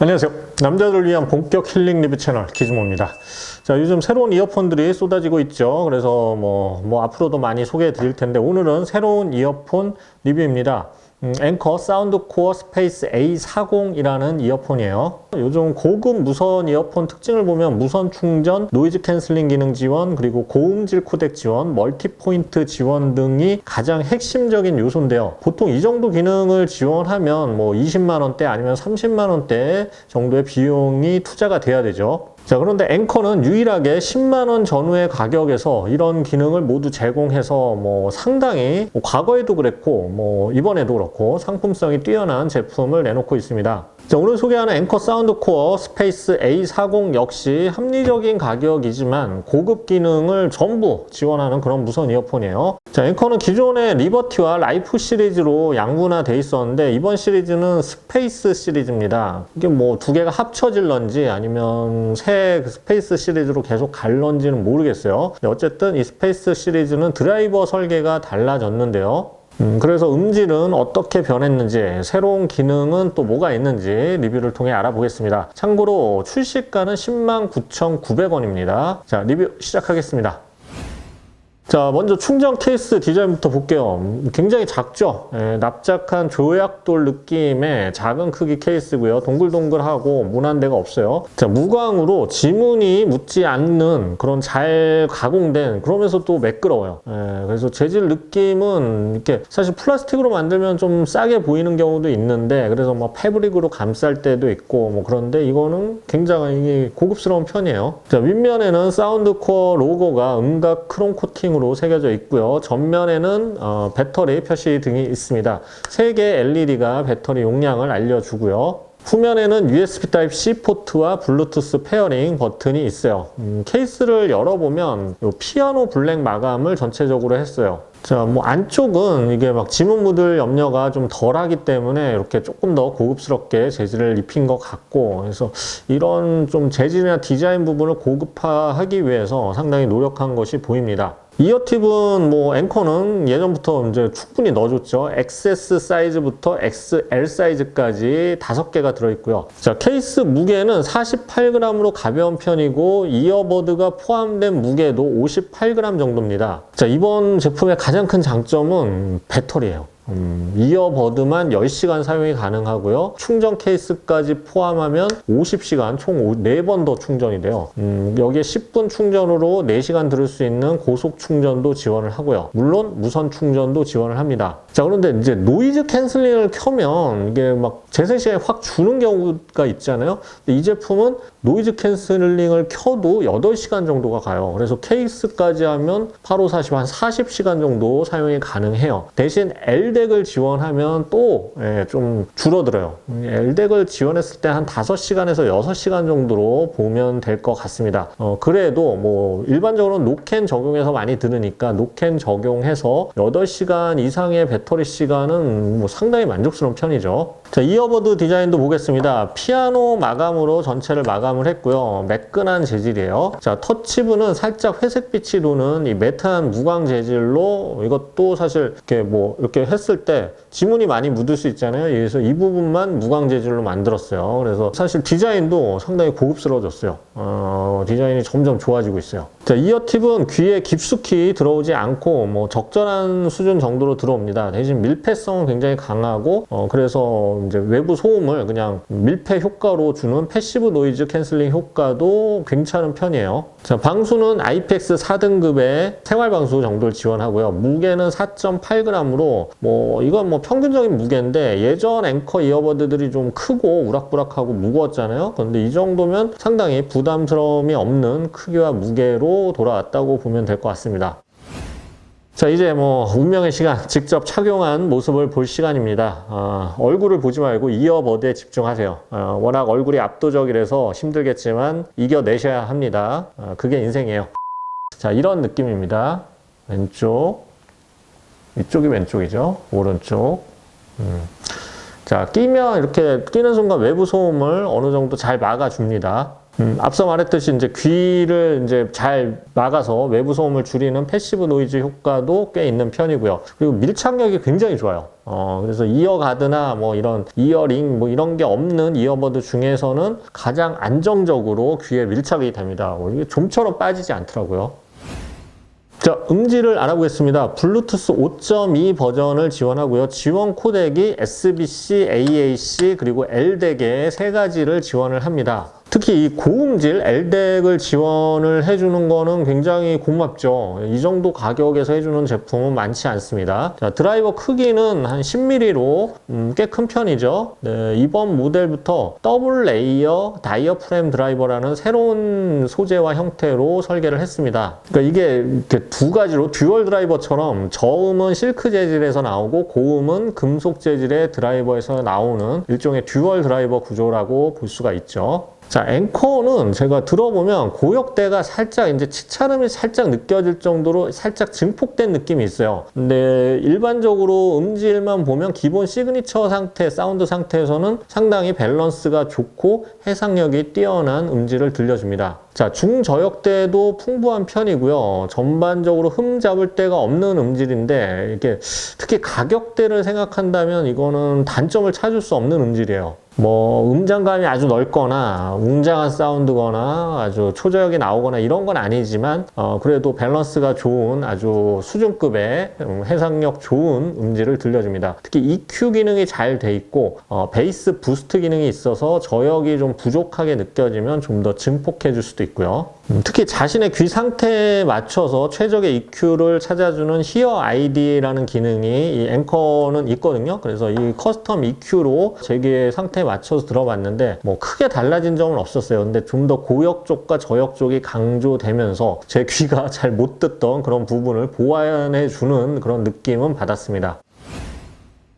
안녕하세요. 남자들을 위한 본격 힐링 리뷰 채널 기즈모입니다. 자, 요즘 새로운 이어폰들이 쏟아지고 있죠. 그래서 뭐 앞으로도 많이 소개해 드릴 텐데 오늘은 새로운 이어폰 리뷰입니다. 앵커 사운드코어 스페이스 A40이라는 이어폰이에요. 요즘 고급 무선 이어폰 특징을 보면 무선 충전, 노이즈 캔슬링 기능 지원, 그리고 고음질 코덱 지원, 멀티포인트 지원 등이 가장 핵심적인 요소인데요. 보통 이 정도 기능을 지원하면 뭐 20만 원대 아니면 30만 원대 정도의 비용이 투자가 돼야 되죠. 자, 그런데 앵커는 유일하게 10만 원 전후의 가격에서 이런 기능을 모두 제공해서 상당히 과거에도 그랬고 이번에도 그렇고 상품성이 뛰어난 제품을 내놓고 있습니다. 자, 오늘 소개하는 앵커 사운드코어 스페이스 A40 역시 합리적인 가격이지만 고급 기능을 전부 지원하는 그런 무선 이어폰이에요. 자, 앵커는 기존의 리버티와 라이프 시리즈로 양분화되어 있었는데 이번 시리즈는 스페이스 시리즈입니다. 이게 두 개가 합쳐질런지 아니면 새 스페이스 시리즈로 계속 갈런지는 모르겠어요. 어쨌든 이 스페이스 시리즈는 드라이버 설계가 달라졌는데요. 그래서 음질은 어떻게 변했는지, 새로운 기능은 또 뭐가 있는지 리뷰를 통해 알아보겠습니다. 참고로 출시가는 109,900원입니다. 자, 리뷰 시작하겠습니다. 자, 먼저 충전 케이스 디자인부터 볼게요. 굉장히 작죠? 납작한 조약돌 느낌의 작은 크기 케이스고요. 동글동글하고 무난데가 없어요. 자, 무광으로 지문이 묻지 않는 그런 잘 가공된, 그러면서 또 매끄러워요. 그래서 재질 느낌은 이렇게 사실 플라스틱으로 만들면 좀 싸게 보이는 경우도 있는데, 그래서 패브릭으로 감쌀 때도 있고 그런데 이거는 굉장히 고급스러운 편이에요. 자, 윗면에는 사운드코어 로고가 음각 크롬 코팅으로 새겨져 있고요. 전면에는 배터리 표시 등이 있습니다. 3개 LED가 배터리 용량을 알려주고요. 후면에는 USB Type-C 포트와 블루투스 페어링 버튼이 있어요. 케이스를 열어보면 요 피아노 블랙 마감을 전체적으로 했어요. 자, 안쪽은 이게 지문 묻을 염려가 좀 덜하기 때문에 이렇게 조금 더 고급스럽게 재질을 입힌 것 같고, 그래서 이런 좀 재질이나 디자인 부분을 고급화하기 위해서 상당히 노력한 것이 보입니다. 이어팁은 앵커는 예전부터 이제 충분히 넣어줬죠. XS 사이즈부터 XL 사이즈까지 5개가 들어있고요. 자, 케이스 무게는 48g으로 가벼운 편이고 이어버드가 포함된 무게도 58g 정도입니다. 자, 이번 제품의 가장 큰 장점은 배터리예요. 이어버드만 10시간 사용이 가능하고요. 충전 케이스까지 포함하면 50시간, 총 4번 더 충전이 돼요. 여기에 10분 충전으로 4시간 들을 수 있는 고속 충전도 지원을 하고요. 물론 무선 충전도 지원을 합니다. 자, 그런데 이제 노이즈 캔슬링을 켜면 이게 재생 시간이 확 주는 경우가 있잖아요. 근데 이 제품은 노이즈 캔슬링을 켜도 8시간 정도가 가요. 그래서 케이스까지 하면 8, 5, 40, 한 40시간 정도 사용이 가능해요. 대신 LDEC을 지원하면 또 좀 줄어들어요. LDEC을 지원했을 때 한 5시간에서 6시간 정도로 보면 될 것 같습니다. 그래도 일반적으로 노캔 적용해서 많이 들으니까 노캔 적용해서 8시간 이상의 배터리 시간은 상당히 만족스러운 편이죠. 자, 이어버드 디자인도 보겠습니다. 피아노 마감으로 전체를 마감을 했고요. 매끈한 재질이에요. 자, 터치부는 살짝 회색빛이 도는 이 매트한 무광 재질로, 이것도 사실 이렇게 했을 때 지문이 많이 묻을 수 있잖아요. 그래서 이 부분만 무광 재질로 만들었어요. 그래서 사실 디자인도 상당히 고급스러워졌어요. 디자인이 점점 좋아지고 있어요. 자, 이어팁은 귀에 깊숙이 들어오지 않고 적절한 수준 정도로 들어옵니다. 대신 밀폐성은 굉장히 강하고 그래서 이제 외부 소음을 그냥 밀폐 효과로 주는 패시브 노이즈 캔슬링 효과도 괜찮은 편이에요. 자, 방수는 IPX 4등급의 생활 방수 정도를 지원하고요. 무게는 4.8g으로 이건 평균적인 무게인데 예전 앵커 이어버드들이 좀 크고 우락부락하고 무거웠잖아요. 그런데 이 정도면 상당히 부담스러움이 없는 크기와 무게로 돌아왔다고 보면 될 것 같습니다. 자, 이제 운명의 시간, 직접 착용한 모습을 볼 시간입니다. 얼굴을 보지 말고 이어버드에 집중하세요. 워낙 얼굴이 압도적이라서 힘들겠지만 이겨내셔야 합니다. 그게 인생이에요. 자, 이런 느낌입니다. 왼쪽, 이쪽이 왼쪽이죠. 오른쪽. 자, 끼면 이렇게 끼는 순간 외부 소음을 어느 정도 잘 막아줍니다. 앞서 말했듯이 이제 귀를 이제 잘 막아서 외부 소음을 줄이는 패시브 노이즈 효과도 꽤 있는 편이고요. 그리고 밀착력이 굉장히 좋아요. 그래서 이어가드나 뭐 이런 이어링 뭐 이런 게 없는 이어버드 중에서는 가장 안정적으로 귀에 밀착이 됩니다. 이게 좀처럼 빠지지 않더라고요. 자, 음질을 알아보겠습니다. 블루투스 5.2 버전을 지원하고요. 지원 코덱이 SBC, AAC 그리고 LDEC 세 가지를 지원을 합니다. 특히 이 고음질 LDEC을 지원을 해주는 거는 굉장히 고맙죠. 이 정도 가격에서 해주는 제품은 많지 않습니다. 자, 드라이버 크기는 한 10mm로 꽤 큰 편이죠. 네, 이번 모델부터 더블 레이어 다이어프램 드라이버라는 새로운 소재와 형태로 설계를 했습니다. 그러니까 이게 이렇게 두 가지로 듀얼 드라이버처럼 저음은 실크 재질에서 나오고 고음은 금속 재질의 드라이버에서 나오는 일종의 듀얼 드라이버 구조라고 볼 수가 있죠. 자, 앵커는 제가 들어보면 고역대가 살짝 이제 치차름이 살짝 느껴질 정도로 살짝 증폭된 느낌이 있어요. 근데 일반적으로 음질만 보면 기본 시그니처 상태, 사운드 상태에서는 상당히 밸런스가 좋고 해상력이 뛰어난 음질을 들려줍니다. 자, 중저역대도 풍부한 편이고요. 전반적으로 흠 잡을 데가 없는 음질인데 이게 특히 가격대를 생각한다면 이거는 단점을 찾을 수 없는 음질이에요. 뭐 음장감이 아주 넓거나 웅장한 사운드거나 아주 초저역이 나오거나 이런 건 아니지만 그래도 밸런스가 좋은 아주 수준급의 해상력 좋은 음질을 들려줍니다. 특히 EQ 기능이 잘 돼 있고 베이스 부스트 기능이 있어서 저역이 좀 부족하게 느껴지면 좀 더 증폭해 줄 수도 있고요. 특히 자신의 귀 상태에 맞춰서 최적의 EQ를 찾아주는 히어 아이디라는 기능이 이 앵커는 있거든요. 그래서 이 커스텀 EQ로 제 귀의 상태에 맞춰서 들어봤는데 뭐 크게 달라진 점은 없었어요. 근데 좀 더 고역 쪽과 저역 쪽이 강조되면서 제 귀가 잘 못 듣던 그런 부분을 보완해 주는 그런 느낌은 받았습니다.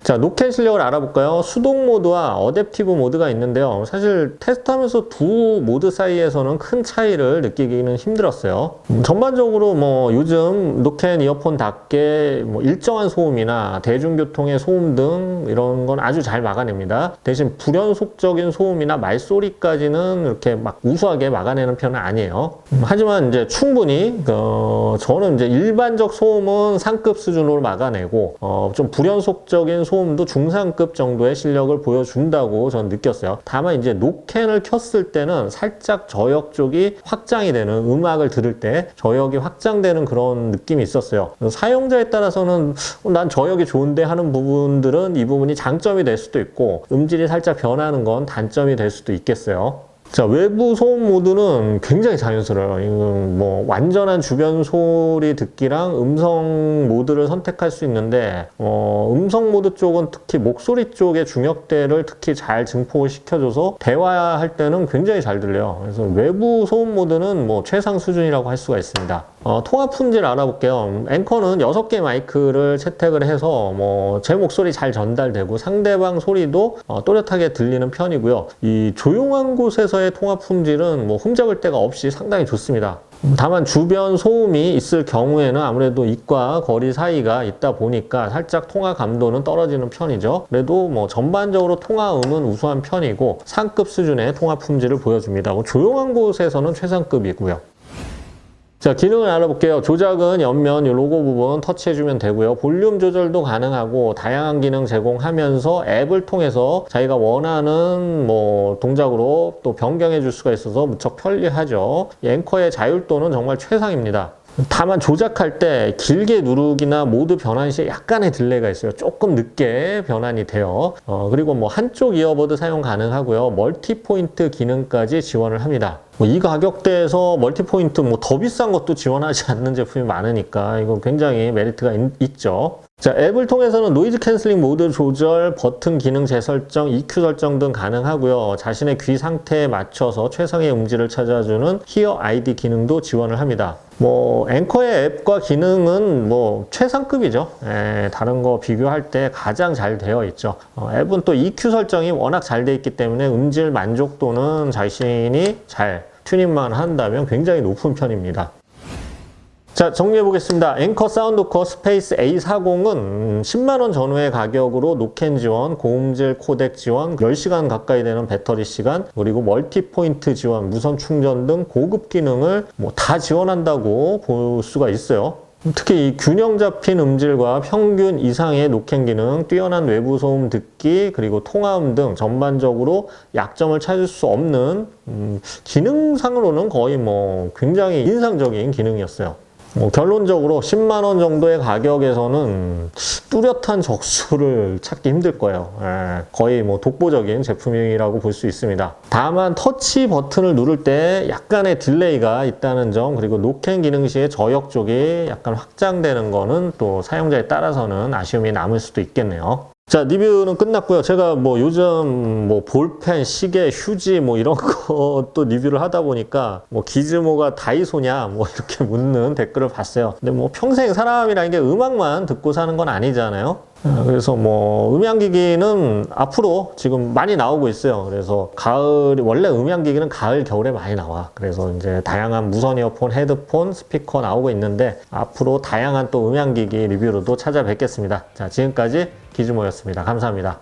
자, 노캔 실력을 알아볼까요? 수동 모드와 어댑티브 모드가 있는데요. 사실 테스트하면서 두 모드 사이에서는 큰 차이를 느끼기는 힘들었어요. 전반적으로 뭐 요즘 노캔 이어폰답게 뭐 일정한 소음이나 대중교통의 소음 등 이런 건 아주 잘 막아냅니다. 대신 불연속적인 소음이나 말소리까지는 이렇게 막 우수하게 막아내는 편은 아니에요. 하지만 이제 충분히 저는 이제 일반적 소음은 상급 수준으로 막아내고 좀 불연속적인 소음도 중상급 정도의 실력을 보여준다고 저는 느꼈어요. 다만 이제 노캔을 켰을 때는 살짝 저역 쪽이 확장이 되는, 음악을 들을 때 저역이 확장되는 그런 느낌이 있었어요. 사용자에 따라서는 난 저역이 좋은데 하는 부분들은 이 부분이 장점이 될 수도 있고 음질이 살짝 변하는 건 단점이 될 수도 있겠어요. 자, 외부 소음 모드는 굉장히 자연스러워요. 이건 뭐 완전한 주변 소리 듣기랑 음성 모드를 선택할 수 있는데 음성 모드 쪽은 특히 목소리 쪽의 중역대를 특히 잘 증폭을 시켜줘서 대화할 때는 굉장히 잘 들려요. 그래서 외부 소음 모드는 뭐 최상 수준이라고 할 수가 있습니다. 통화 품질 알아볼게요. 앵커는 6개 마이크를 채택을 해서 뭐 제 목소리 잘 전달되고 상대방 소리도 또렷하게 들리는 편이고요. 이 조용한 곳에서의 통화 품질은 뭐 흠잡을 데가 없이 상당히 좋습니다. 다만 주변 소음이 있을 경우에는 아무래도 입과 거리 사이가 있다 보니까 살짝 통화 감도는 떨어지는 편이죠. 그래도 뭐 전반적으로 통화음은 우수한 편이고 상급 수준의 통화 품질을 보여줍니다. 뭐 조용한 곳에서는 최상급이고요. 자, 기능을 알아볼게요. 조작은 옆면 이 로고 부분 터치해주면 되고요. 볼륨 조절도 가능하고 다양한 기능 제공하면서 앱을 통해서 자기가 원하는 뭐 동작으로 또 변경해 줄 수가 있어서 무척 편리하죠. 이 앵커의 자율도는 정말 최상입니다. 다만 조작할 때 길게 누르기나 모드 변환 시에 약간의 딜레이가 있어요. 조금 늦게 변환이 돼요. 그리고 뭐 한쪽 이어버드 사용 가능하고요. 멀티 포인트 기능까지 지원을 합니다. 이 가격대에서 멀티 포인트 뭐 더 비싼 것도 지원하지 않는 제품이 많으니까 이거 굉장히 메리트가 있죠. 자, 앱을 통해서는 노이즈 캔슬링 모드 조절, 버튼 기능 재설정, EQ 설정 등 가능하고요. 자신의 귀 상태에 맞춰서 최상의 음질을 찾아주는 히어 아이디 기능도 지원을 합니다. 뭐 앵커의 앱과 기능은 뭐 최상급이죠. 다른 거 비교할 때 가장 잘 되어 있죠. 앱은 또 EQ 설정이 워낙 잘 되어 있기 때문에 음질 만족도는 자신이 잘 튜닝만 한다면 굉장히 높은 편입니다. 자, 정리해 보겠습니다. 앵커 사운드코어 스페이스 A40은 10만원 전후의 가격으로 노캔 지원, 고음질 코덱 지원, 10시간 가까이 되는 배터리 시간, 그리고 멀티포인트 지원, 무선 충전 등 고급 기능을 다 지원한다고 볼 수가 있어요. 특히 이 균형 잡힌 음질과 평균 이상의 노캔 기능, 뛰어난 외부 소음 듣기, 그리고 통화음 등 전반적으로 약점을 찾을 수 없는 기능상으로는 거의 굉장히 인상적인 기능이었어요. 결론적으로 10만원 정도의 가격에서는 뚜렷한 적수를 찾기 힘들 거예요. 거의 독보적인 제품이라고 볼 수 있습니다. 다만 터치 버튼을 누를 때 약간의 딜레이가 있다는 점, 그리고 노캔 기능 시에 저역 쪽이 약간 확장되는 거는 또 사용자에 따라서는 아쉬움이 남을 수도 있겠네요. 자, 리뷰는 끝났고요. 제가 요즘 볼펜, 시계, 휴지 이런 것도 리뷰를 하다 보니까 기즈모가 다이소냐 이렇게 묻는 댓글을 봤어요. 근데 평생 사람이라는 게 음악만 듣고 사는 건 아니잖아요. 그래서 음향기기는 앞으로 지금 많이 나오고 있어요. 그래서 원래 음향기기는 가을, 겨울에 많이 나와. 그래서 이제 다양한 무선 이어폰, 헤드폰, 스피커 나오고 있는데 앞으로 다양한 또 음향기기 리뷰로도 찾아뵙겠습니다. 자, 지금까지 기즈모였습니다. 감사합니다.